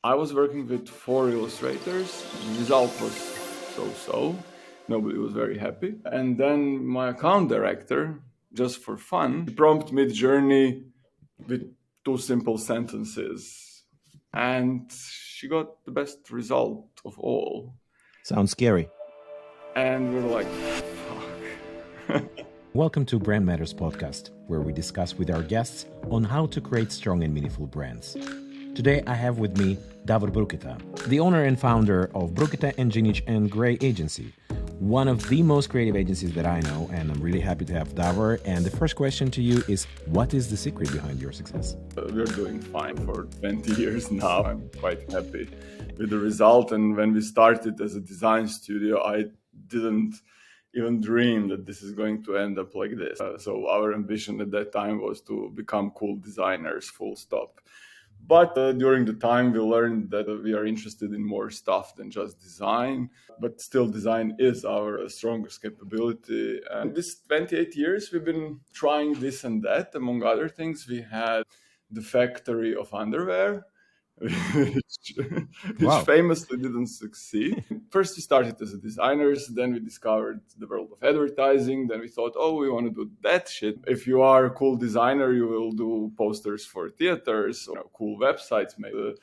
I was working with 4 illustrators. The result was so-so. Nobody was very happy. And then my account director, just for fun, prompted Midjourney with 2 simple sentences. And she got the best result of all. Sounds scary. And we were like, fuck. Welcome to Brand Matters podcast, where we discuss with our guests on how to create strong and meaningful brands. Today, I have with me Davor Bruketa, the owner and founder of Bruketa&Žinić&Grey agency, one of the most creative agencies that I know, and I'm really happy to have Davor. And the first question to you is, what is the secret behind your success? We're doing fine for 20 years now. I'm quite happy with the result. And when we started as a design studio, I didn't even dream that this is going to end up like this. So our ambition at that time was to become cool designers, full stop. But during the time, we learned that we are interested in more stuff than just design. But still, design is our strongest capability. And this 28 years, we've been trying this and that. Among other things, we had the factory of underwear, which Wow. famously didn't succeed. First, we started as designers, then we discovered the world of advertising, then we thought, oh, we want to do that shit. If you are a cool designer, you will do posters for theaters, or cool websites maybe.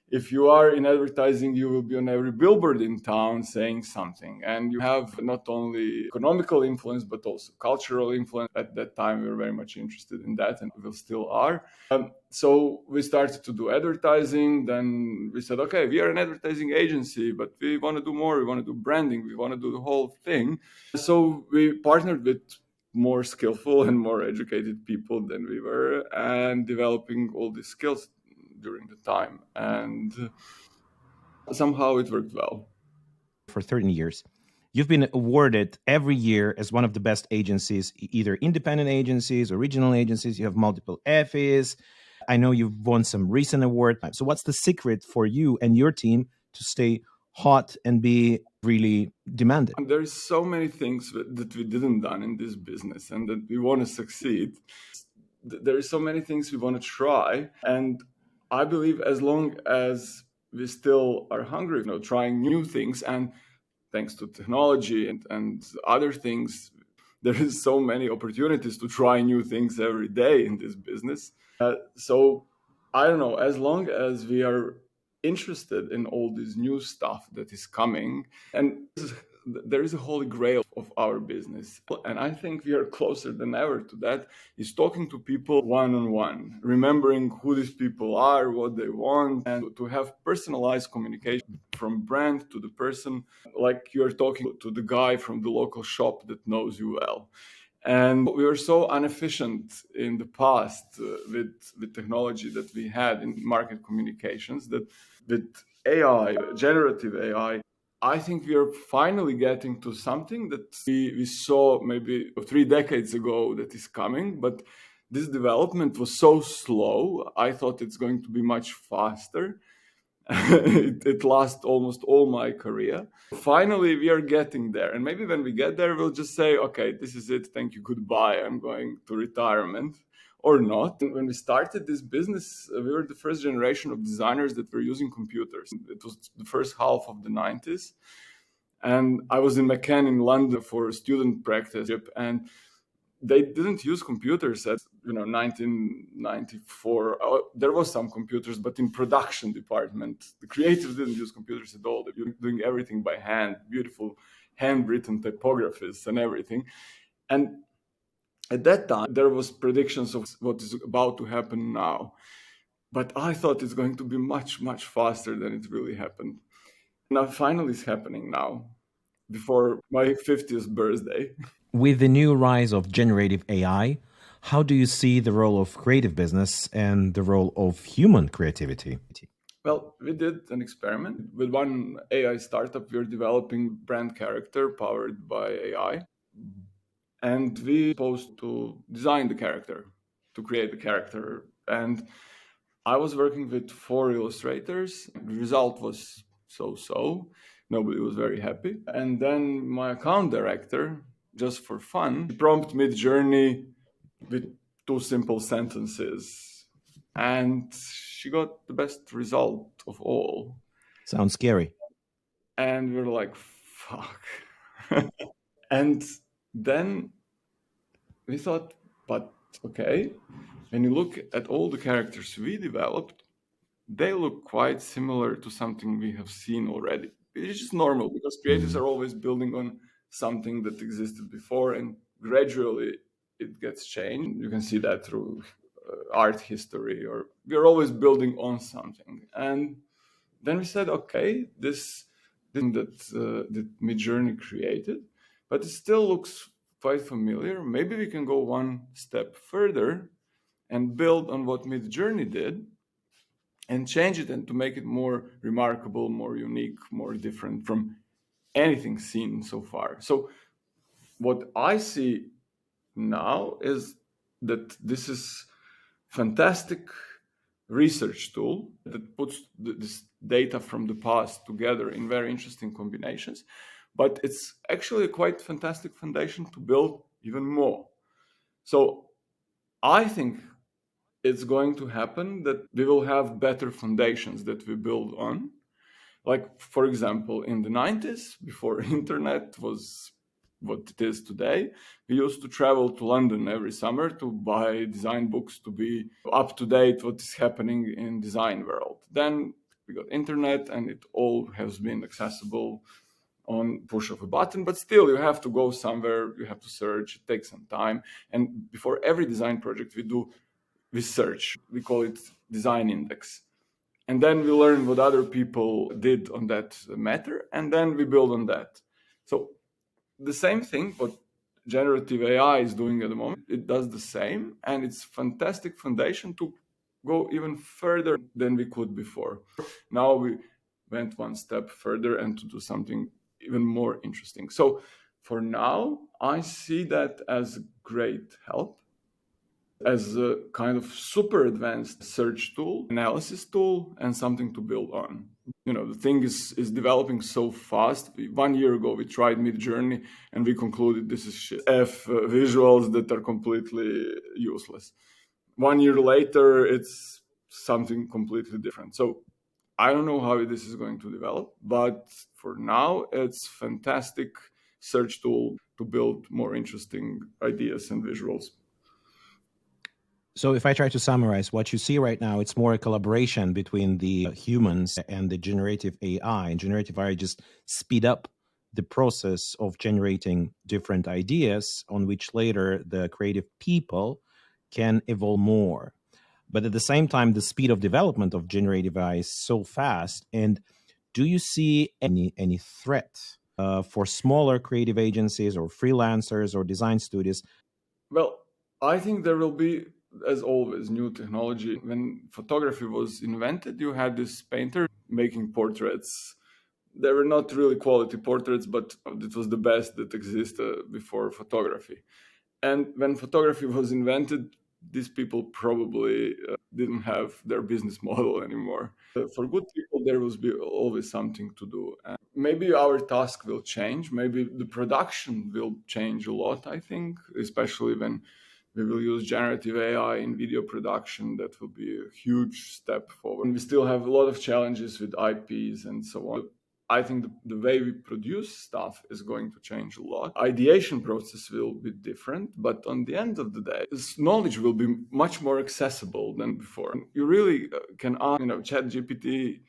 If you are in advertising, you will be on every billboard in town saying something. And you have not only economical influence, but also cultural influence. At that time, we were very much interested in that, and we still are. So we started to do advertising. Then we said, okay, we are an advertising agency, but we want to do more. We want to do branding. We want to do the whole thing. So we partnered with more skillful and more educated people than we were, and developing all these skills during the time, and somehow it worked well. For 13 years, you've been awarded every year as one of the best agencies, either independent agencies or regional agencies. You have multiple Emmys. I know you've won some recent awards. So what's the secret for you and your team to stay hot and be really demanded? And there's so many things that we didn't done in this business and that we want to succeed. There are so many things we want to try, and I believe as long as we still are hungry, trying new things, and thanks to technology and other things, there is so many opportunities to try new things every day in this business. So I don't know, as long as we are interested in all this new stuff that is coming, and there is a holy grail of our business, and I think we are closer than ever to that, is talking to people one-on-one, remembering who these people are, what they want, and to have personalized communication from brand to the person, like you're talking to the guy from the local shop that knows you well. And we were so inefficient in the past with technology that we had in market communications, that with AI, generative AI, I think we are finally getting to something that we saw maybe 3 decades ago that is coming, but this development was so slow. I thought it's going to be much faster. It lasts almost all my career. Finally, we are getting there. And maybe when we get there, we'll just say, okay, this is it. Thank you. Goodbye. I'm going to retirement. Or not. When we started this business, we were the first generation of designers that were using computers. It was the first half of the 90s. And I was in McCann in London for a student practice, and they didn't use computers at 1994. There was some computers, but in production department, the creatives didn't use computers at all. They were doing everything by hand, beautiful handwritten typographies and everything. And at that time, there was predictions of what is about to happen now. But I thought it's going to be much, much faster than it really happened. Now, finally, it's happening now, before my 50th birthday. With the new rise of generative AI, how do you see the role of creative business and the role of human creativity? Well, we did an experiment with one AI startup. We're developing brand character powered by AI. And we supposed to design the character, to create the character. And I was working with 4 illustrators. The result was so-so. Nobody was very happy. And then my account director, just for fun, prompted Midjourney with 2 simple sentences. And she got the best result of all. Sounds scary. And we're like, fuck. And then we thought, but okay, when you look at all the characters we developed, they look quite similar to something we have seen already. It's just normal because creators are always building on something that existed before, and gradually it gets changed. You can see that through art history, or we're always building on something. And then we said, okay, this thing that Midjourney created, but it still looks quite familiar. Maybe we can go one step further and build on what Midjourney did and change it and to make it more remarkable, more unique, more different from anything seen so far. So what I see now is that this is fantastic research tool that puts this data from the past together in very interesting combinations, but it's actually a quite fantastic foundation to build even more. So I think it's going to happen that we will have better foundations that we build on. Like, for example, in the 90s, before internet was what it is today, we used to travel to London every summer to buy design books to be up to date what is happening in design world. Then we got internet and it all has been accessible on push of a button, but still you have to go somewhere, you have to search, it takes some time. And before every design project we search, we call it design index. And then we learn what other people did on that matter, and then we build on that. So the same thing what generative AI is doing at the moment, it does the same, and it's fantastic foundation to go even further than we could before. Now we went one step further and to do something even more interesting. So for now, I see that as great help, as a kind of super advanced search tool, analysis tool, and something to build on. You know, the thing is developing so fast. 1 year ago, we tried Midjourney and we concluded this is shit. Visuals that are completely useless. 1 year later, it's something completely different. So I don't know how this is going to develop, but for now, it's fantastic search tool to build more interesting ideas and visuals. So if I try to summarize what you see right now, it's more a collaboration between the humans and the generative AI. And generative AI just speed up the process of generating different ideas on which later the creative people can evolve more. But at the same time, the speed of development of generative AI is so fast. And do you see any threat for smaller creative agencies or freelancers or design studios? Well, I think there will be, as always, new technology. When photography was invented, you had this painter making portraits. They were not really quality portraits, but it was the best that existed before photography. And when photography was invented, these people probably didn't have their business model anymore. For good people, there will be always something to do. And maybe our task will change. Maybe the production will change a lot, I think, especially when we will use generative AI in video production. That will be a huge step forward. And we still have a lot of challenges with IPs and so on. I think the way we produce stuff is going to change a lot. Ideation process will be different, but on the end of the day, this knowledge will be much more accessible than before. You really can ask, ChatGPT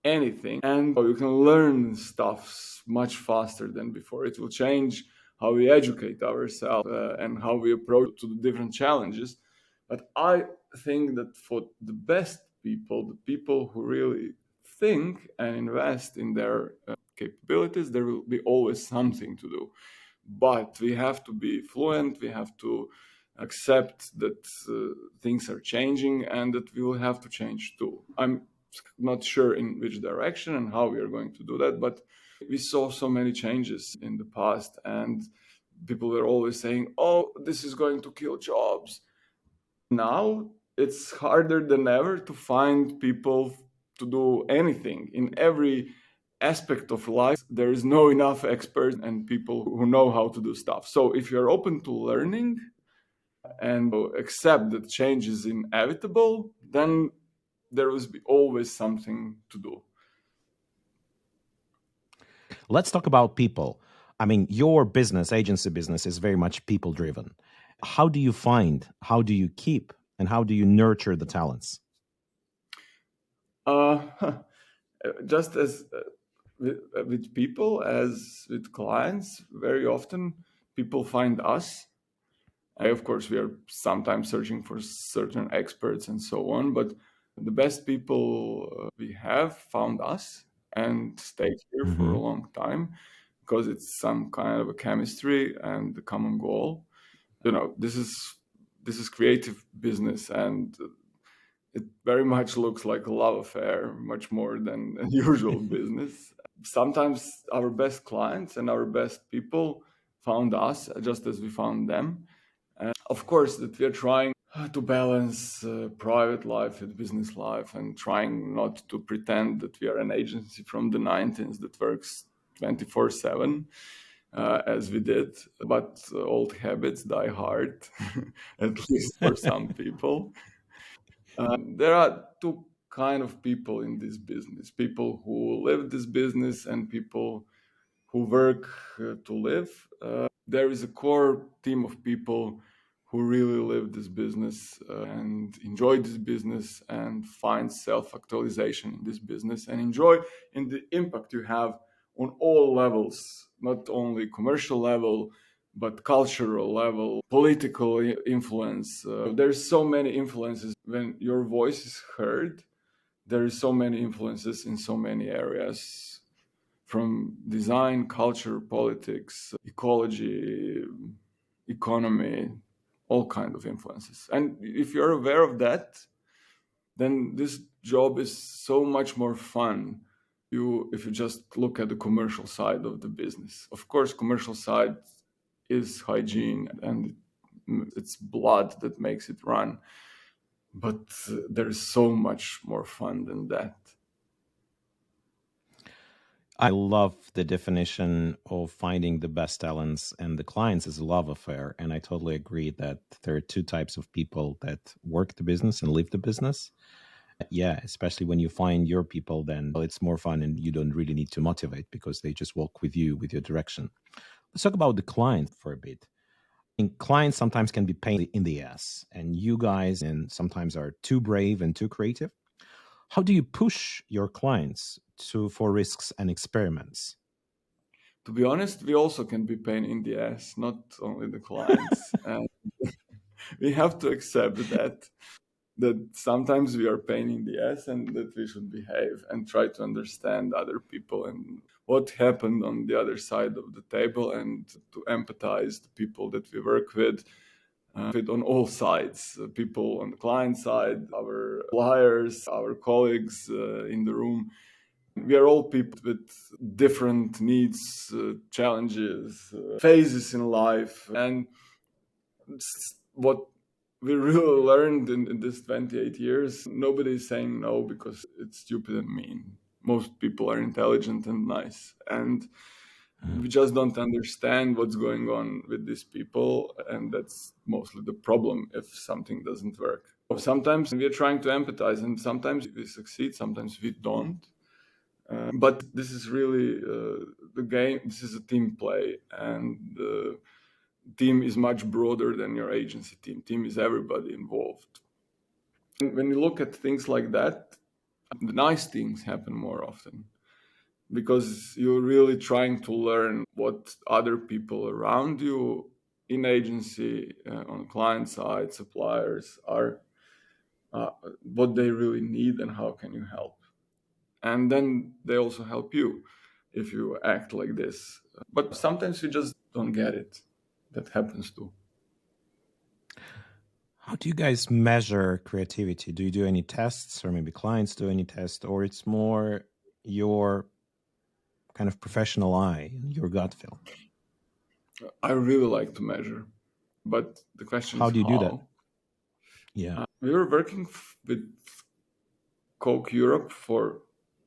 anything, and you can learn stuff much faster than before. It will change how we educate ourselves and how we approach to the different challenges. But I think that for the best people, the people who really think and invest in their capabilities, there will be always something to do. But we have to be fluent, we have to accept that things are changing and that we will have to change too. I'm not sure in which direction and how we are going to do that, but we saw so many changes in the past and people were always saying, oh, this is going to kill jobs. Now it's harder than ever to find people to do anything in every aspect of life. There is no enough experts and people who know how to do stuff. So if you're open to learning and accept that change is inevitable, then there was always something to do. Let's talk about people. I mean, your business, agency business, is very much people driven. How do you find, how do you keep, and how do you nurture the talents? Just as with people as with clients, very often people find us. Of course, we are sometimes searching for certain experts and so on, but the best people we have found us and stayed here for a long time because it's some kind of a chemistry and a common goal. This is creative business, and it very much looks like a love affair, much more than a usual business. Sometimes our best clients and our best people found us just as we found them. And of course, that we are trying to balance private life with business life, and trying not to pretend that we are an agency from the 90s that works 24/7. As we did, but old habits die hard, at least for some people. There are two kind of people in this business: people who live this business and people who work to live. There is a core team of people who really live this business and enjoy this business and find self-actualization in this business and enjoy in the impact you have on all levels, not only commercial level, but cultural level, political influence. There's so many influences. When your voice is heard, there is so many influences in so many areas, from design, culture, politics, ecology, economy, all kind of influences. And if you're aware of that, then this job is so much more fun. If you just look at the commercial side of the business. Of course, commercial side is hygiene and it's blood that makes it run. But there is so much more fun than that. I love the definition of finding the best talents and the clients as a love affair. And I totally agree that there are two types of people that work the business and live the business. Yeah, especially when you find your people, then it's more fun and you don't really need to motivate because they just walk with you, with your direction. Let's talk about the client for a bit. And clients sometimes can be pain in the ass, and you guys and sometimes are too brave and too creative. How do you push your clients for risks and experiments? To be honest, we also can be pain in the ass, not only the clients. And we have to accept that sometimes we are pain in the ass and that we should behave and try to understand other people and what happened on the other side of the table, and to empathize the people that we work with on all sides, people on the client side, our suppliers, our colleagues in the room. We are all people with different needs, challenges, phases in life. And what we really learned in this 28 years, nobody is saying no because it's stupid and mean. Most people are intelligent and nice. And we just don't understand what's going on with these people. And that's mostly the problem if something doesn't work. Sometimes we are trying to empathize, and sometimes we succeed, sometimes we don't. But this is really the game. This is a team play, and the team is much broader than your agency team. Team is everybody involved. And when you look at things like that, the nice things happen more often because you're really trying to learn what other people around you in agency, on client side, suppliers are, what they really need and how can you help. And then they also help you if you act like this. But sometimes you just don't get it. That happens too. How do you guys measure creativity? Do you do any tests, or maybe clients do any tests, or it's more your kind of professional eye, your gut feel? I really like to measure, but the question How is do you do that? how. Yeah. We were working with Coke Europe for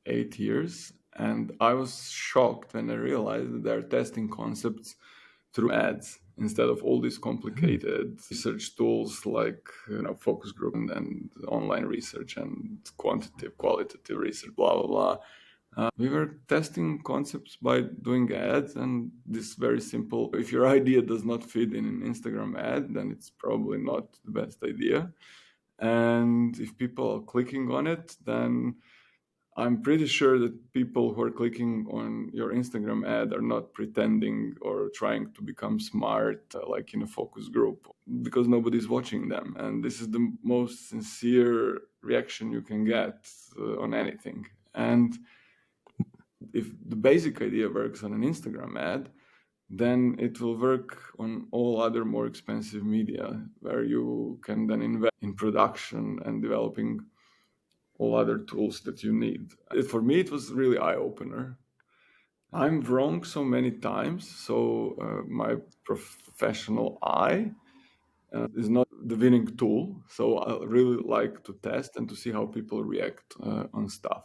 8 years, and I was shocked when I realized that they're testing concepts through ads instead of all these complicated research tools like focus group and online research and qualitative research, blah, blah, blah. We were testing concepts by doing ads, and this very simple. If your idea does not fit in an Instagram ad, then it's probably not the best idea. And if people are clicking on it, then I'm pretty sure that people who are clicking on your Instagram ad are not pretending or trying to become smart, like in a focus group, because nobody's watching them. And this is the most sincere reaction you can get on anything. And if the basic idea works on an Instagram ad, then it will work on all other more expensive media where you can then invest in production and developing all other tools that you need. For me, it was really eye-opener. I'm wrong so many times, so my professional eye is not the winning tool. So I really like to test and to see how people react on stuff.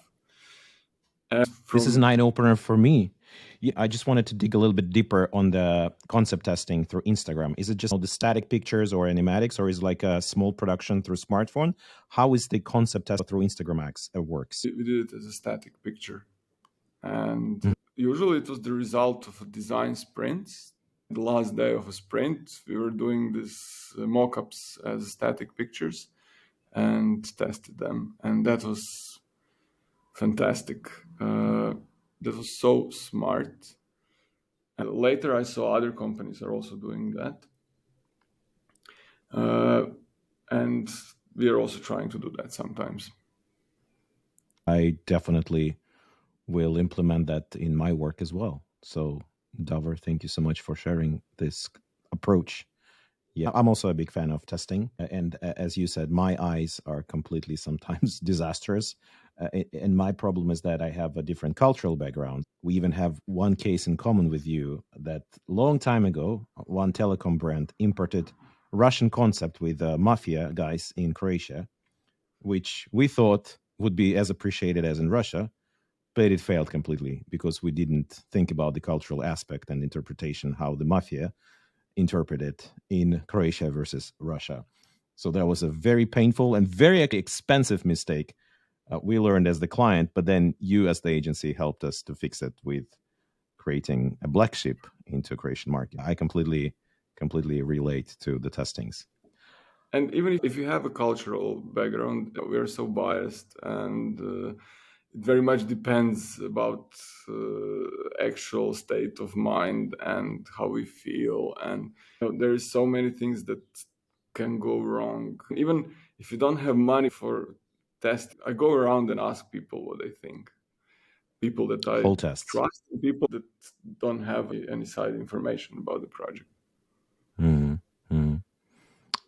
This is an eye-opener for me. Yeah, I just wanted to dig a little bit deeper on the concept testing through Instagram. Is it just the static pictures or animatics, or is it like a small production through smartphone? How is the concept test through Instagram works? We did it as a static picture. And usually it was the result of a design sprints. The last day of a sprint, we were doing these mock-ups as static pictures and tested them. And that was fantastic. That was so smart. And later I saw other companies are also doing that. And we are also trying to do that sometimes. I definitely will implement that in my work as well. So, Davor, thank you so much for sharing this approach. Yeah, I'm also a big fan of testing. And as you said, my eyes are completely sometimes disastrous. And my problem is that I have a different cultural background. We even have one case in common with you that long time ago, one telecom brand imported Russian concept with mafia guys in Croatia, which we thought would be as appreciated as in Russia, but it failed completely because we didn't think about the cultural aspect and interpretation, how the mafia interpreted in Croatia versus Russia. So that was a very painful and very expensive mistake we learned as the client, but then you as the agency helped us to fix it with creating a black sheep into a Croatian market. I completely relate to the testings. And even if you have a cultural background, we are so biased, and it very much depends about actual state of mind and how we feel. And there is so many things that can go wrong. Even if you don't have money for test, I go around and ask people what they think. People that I trust, and people that don't have any side information about the project.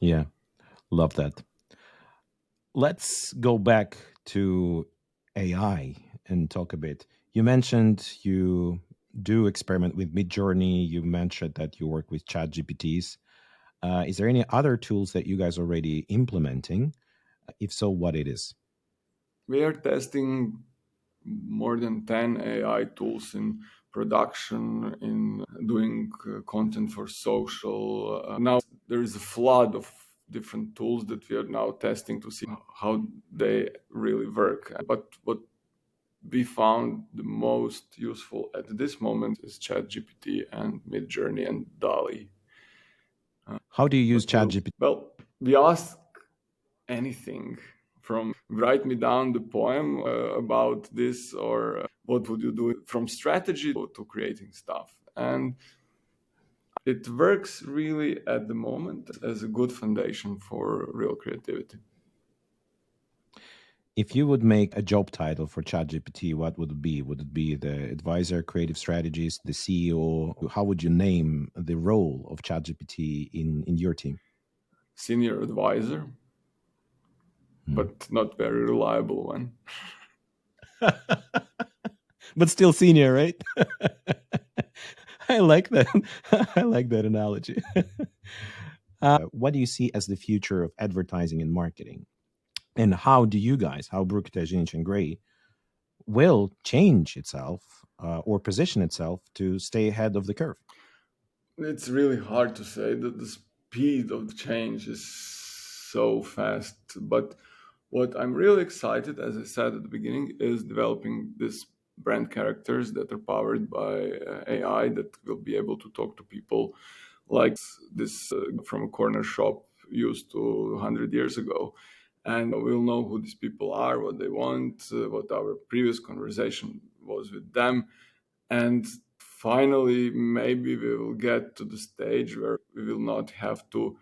Yeah, love that. Let's go back to AI and talk a bit. You mentioned you do experiment with Midjourney. You mentioned that you work with ChatGPTs. Is there any other tools that you guys are already implementing? If so, what it is? We are testing more than 10 AI tools in production, in doing content for social. Now there is a flood of different tools that we are now testing to see how they really work. But what we found the most useful at this moment is ChatGPT and Midjourney and DALL-E. How do you use ChatGPT? Well, we ask anything from write me down the poem about this, or what would you do, from strategy to creating stuff. And it works really at the moment as a good foundation for real creativity. If you would make a job title for ChatGPT, what would it be? Would it be the advisor, creative strategist, the CEO? How would you name the role of ChatGPT in your team? Senior advisor, but not very reliable one. But still senior, right? I like that. I like that analogy. What do you see as the future of advertising and marketing? And how do you guys, how Bruketa&Žinić&Grey will change itself or position itself to stay ahead of the curve? It's really hard to say that the speed of the change is so fast. But what I'm really excited, as I said at the beginning, is developing these brand characters that are powered by AI that will be able to talk to people like this from a corner shop used to 100 years ago. And we'll know who these people are, what they want, what our previous conversation was with them. And finally, maybe we will get to the stage where we will not have to,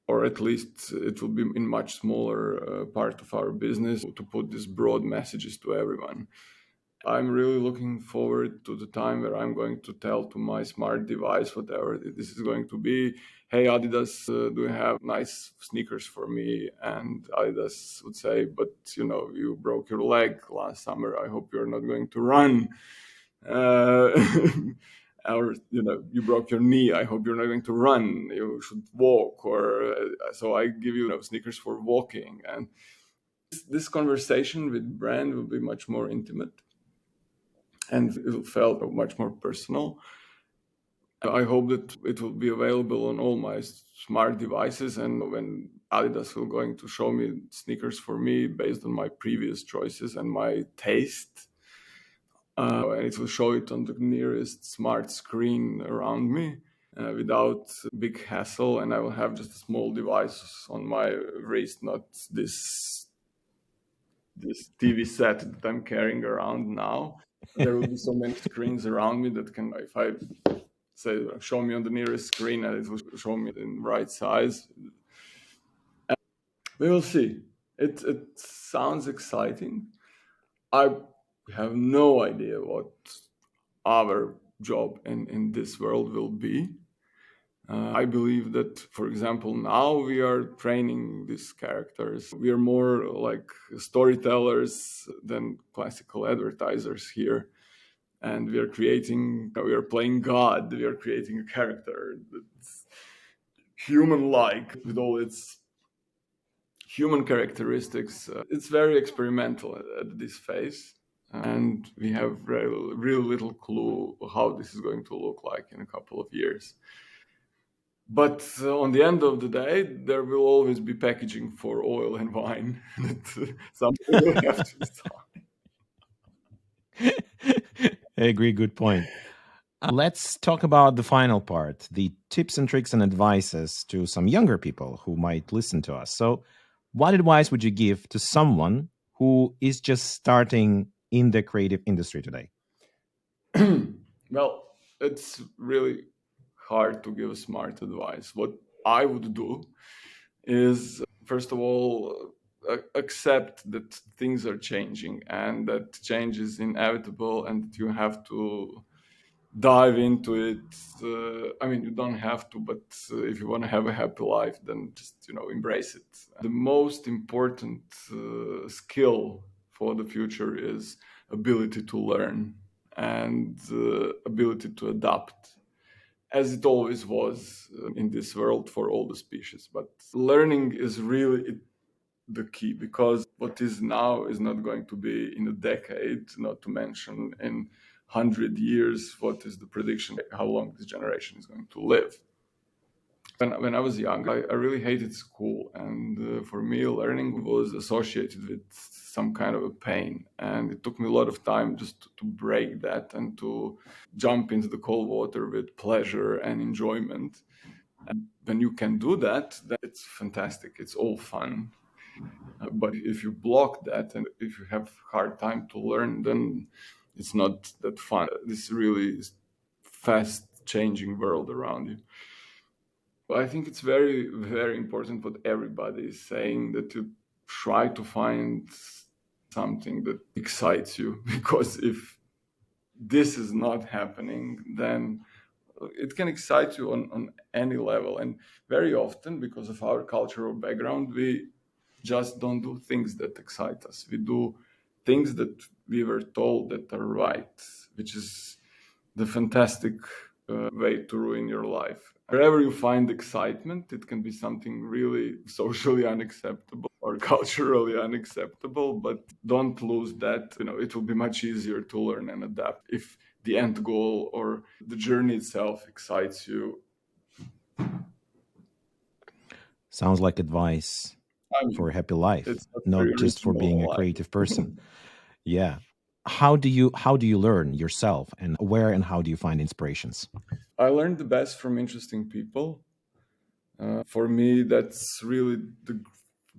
or at least it will be in much smaller part of our business, to put these broad messages to everyone. I'm really looking forward to the time where I'm going to tell to my smart device, whatever this is going to be, hey, Adidas, do you have nice sneakers for me? And Adidas would say, but you broke your leg last summer. I hope you're not going to run. Uh, or you broke your knee. I hope you're not going to run. You should walk. Or so I give you sneakers for walking. And this conversation with brand will be much more intimate, and it will feel much more personal. I hope that it will be available on all my smart devices, and when Adidas will going to show me sneakers for me based on my previous choices and my taste, and it will show it on the nearest smart screen around me without big hassle, and I will have just a small device on my wrist, not this TV set that I'm carrying around now. There will be so many screens around me that can, if I say, show me on the nearest screen, and it will show me in right size. And we will see. It sounds exciting. I have no idea what our job in this world will be. I believe that, for example, now we are training these characters. We are more like storytellers than classical advertisers here. And we are playing God. We are creating a character that's human-like with all its human characteristics. It's very experimental at this phase. And we have real little clue how this is going to look like in a couple of years. But on the end of the day, there will always be packaging for oil and wine that somebody will have to I agree. Good point. Let's talk about the final part, the tips and tricks and advices to some younger people who might listen to us. So, what advice would you give to someone who is just starting in the creative industry today? Well, it's really hard to give smart advice. What I would do is, first of all, accept that things are changing and that change is inevitable and that you have to dive into it. I mean, you don't have to, but if you want to have a happy life, then just embrace it. The most important skill for the future is ability to learn and ability to adapt, as it always was in this world for all the species. But learning is really the key, because what is now is not going to be in a decade, not to mention in 100 years. What is the prediction how long this generation is going to live? When I was young, I really hated school, and for me learning was associated with some kind of a pain, and it took me a lot of time just to break that and to jump into the cold water with pleasure and enjoyment. And when you can do that, then it's fantastic, it's all fun. But if you block that and if you have hard time to learn, then it's not that fun. This really fast changing world around you. I think it's very, very important what everybody is saying, that you try to find something that excites you, because if this is not happening, then it can excite you on any level. And very often, because of our cultural background, we just don't do things that excite us. We do things that we were told that are right, which is the fantastic way to ruin your life. Wherever you find excitement, it can be something really socially unacceptable or culturally unacceptable, but don't lose that. It will be much easier to learn and adapt if the end goal or the journey itself excites you. Sounds like advice I mean, for a happy life, it's a very not just for being a original line. creative person. Yeah. How do you learn yourself, and where and how do you find inspirations? I learned the best from interesting people. For me, that's really the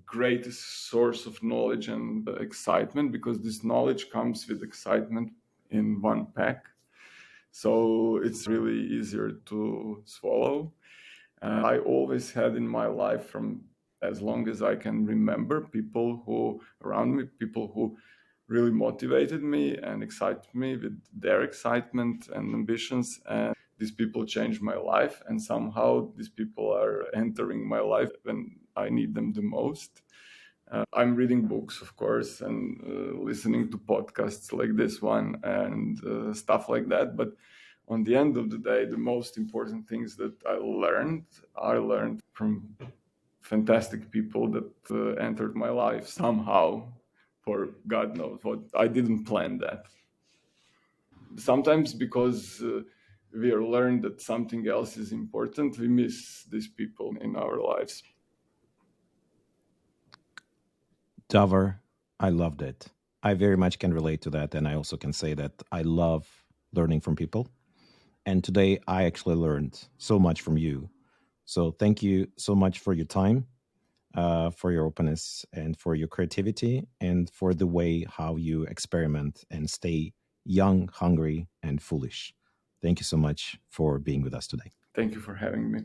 greatest source of knowledge and excitement, because this knowledge comes with excitement in one pack. So it's really easier to swallow. I always had in my life, from as long as I can remember, people who around me, people who really motivated me and excited me with their excitement and ambitions. And these people changed my life. And somehow these people are entering my life when I need them the most. I'm reading books, of course, and listening to podcasts like this one and stuff like that. But on the end of the day, the most important things that I learned from fantastic people that entered my life somehow, for God knows what. I didn't plan that. Sometimes because we are learned that something else is important, we miss these people in our lives. Davor, I loved it. I very much can relate to that. And I also can say that I love learning from people. And today I actually learned so much from you. So thank you so much for your time, for your openness, and for your creativity, and for the way how you experiment and stay young, hungry, and foolish. Thank you so much for being with us today. Thank you for having me.